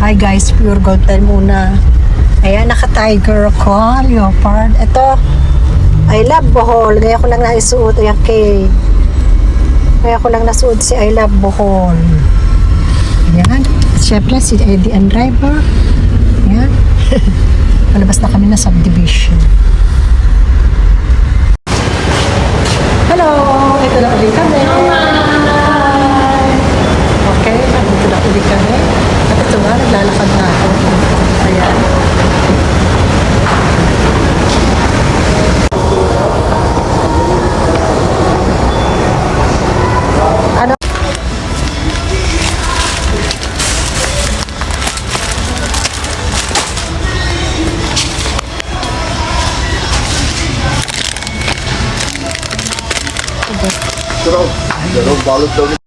Hi guys, pure gold time muna. Ayan, naka-tiger ako, leopard. Ito, I love Bohol. Gaya ko lang naisuot. Ayan, kay. Kaya ko lang nasuot si I love Bohol. Ayan. Siyempre, si Eddie and Driver. Ayan. Palabas na kami na subdivision. Hello! Ito na ulit kami. Okay, ito na ulit kami. At ito nga, naglalakad na ako. Ayan. Ano? Dalawang balot daw